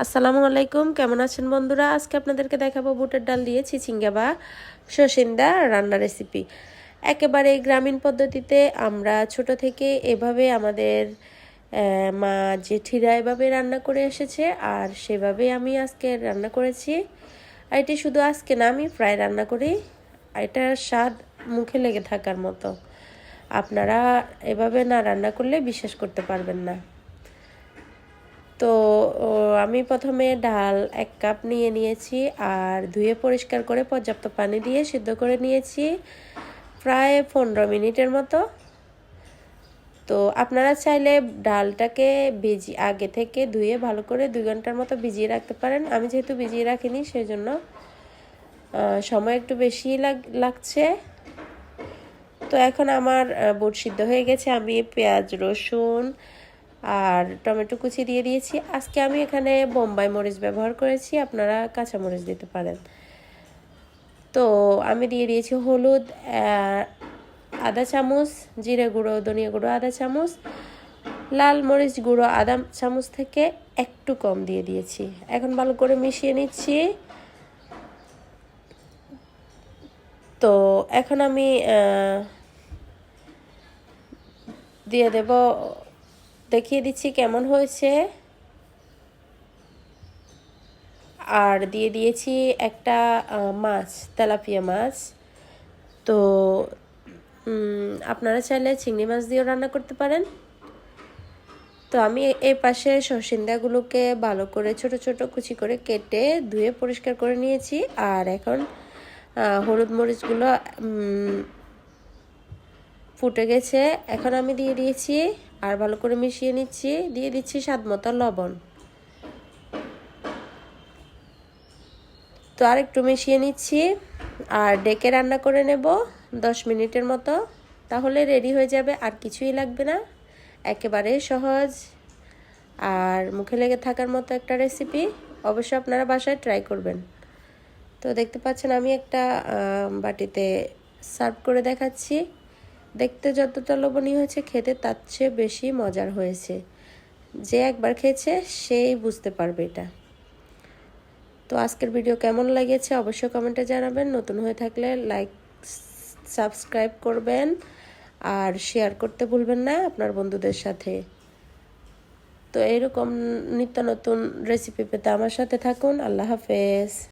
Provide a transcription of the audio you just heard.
আসসালামু আলাইকুম, কেমন আছেন বন্ধুরা? আজকে আপনাদেরকে দেখাবো বুটের ডাল দিয়ে চিচিঙ্গা বা সসিন্দা রান্নার রেসিপি। একেবারে গ্রামীণ পদ্ধতিতে আমরা ছোট থেকে এভাবে আমাদের মা জেঠিরা এভাবে রান্না করে এসেছে, আর সেভাবে আমি আজকে রান্না করেছি। আর এটি শুধু আজকে না, আমি প্রায় রান্না করি। এটার স্বাদ মুখে লেগে থাকার মতো। আপনারা এভাবে না রান্না করলে বিশ্বাস করতে পারবেন না। তো আমি প্রথমে ডাল 1 কাপ নিয়েছি, আর ধুয়ে পরিষ্কার করে পর্যাপ্ত পানি দিয়ে সিদ্ধ করে নিয়েছি প্রায় 15 মিনিটের মতো। তো আপনারা চাইলে ডালটাকে আগে থেকে ধুয়ে ভালো করে 2 ঘন্টার মতো ভিজিয়ে রাখতে পারেন। আমি যেহেতু ভিজিয়ে রাখিনি, সেই জন্য সময় একটু বেশি লাগছে। তো এখন আমার বুট সিদ্ধ হয়ে গেছে। আমি পেঁয়াজ, রসুন আর টমেটো কুচি দিয়ে দিয়েছি। আজকে আমি এখানে বোম্বাই মরিচ ব্যবহার করেছি, আপনারা কাঁচা মরিচ দিতে পারেন। তো আমি দিয়ে দিয়েছি হলুদ আধা চামচ, জিরে গুঁড়ো, ধনিয়া গুঁড়ো আধা চামচ, লাল মরিচ গুঁড়ো আধা চামচ থেকে একটু কম দিয়ে দিয়েছি। এখন ভালো করে মিশিয়ে নিচ্ছি। তো এখন আমি দিয়ে দেব, দেখিয়ে দিচ্ছি কেমন হয়েছে। আর দিয়ে দিয়েছি একটা মাছ, তেলাপিয়া মাছ। তো আপনারা চাইলে চিংড়ি মাছ দিয়েও রান্না করতে পারেন। তো আমি এই পাশে সসিন্দাগুলোকে ভালো করে ছোট ছোট কুচি করে কেটে ধুয়ে পরিষ্কার করে নিয়েছি। আর এখন হলুদ মরিচগুলো ফুটে গেছে, এখন আমি দিয়ে দিয়েছি আর ভালো করে মিশিয়ে নিচ্ছি। দিয়ে দিচ্ছি স্বাদ মতো লবণ। তো আর একটু মিশিয়ে নিচ্ছি আর ডেকে রান্না করে নেব 10 মিনিটের মতো, তাহলে রেডি হয়ে যাবে। আর কিছুই লাগবে না, একেবারে সহজ আর মুখে লেগে থাকার মতো একটা রেসিপি। অবশ্যই আপনারা বাসায় ট্রাই করবেন। তো দেখতে পাচ্ছেন আমি একটা বাটিতে সার্ভ করে দেখাচ্ছি। দেখতে যতটা লোভনীয় হয়েছে, খেতে তার চেয়ে বেশি মজার হয়েছে। যে একবার খেয়েছে সেই বুঝতে পারবে এটা। তো আজকের ভিডিও কেমন লেগেছে অবশ্যই কমেন্টে জানাবেন। নতুন হয়ে থাকলে লাইক, সাবস্ক্রাইব করবেন আর শেয়ার করতে ভুলবেন না আপনার বন্ধুদের সাথে। তো এরকম নিত্য নতুন রেসিপি পেতে আমার সাথে থাকুন। আল্লাহ হাফেজ।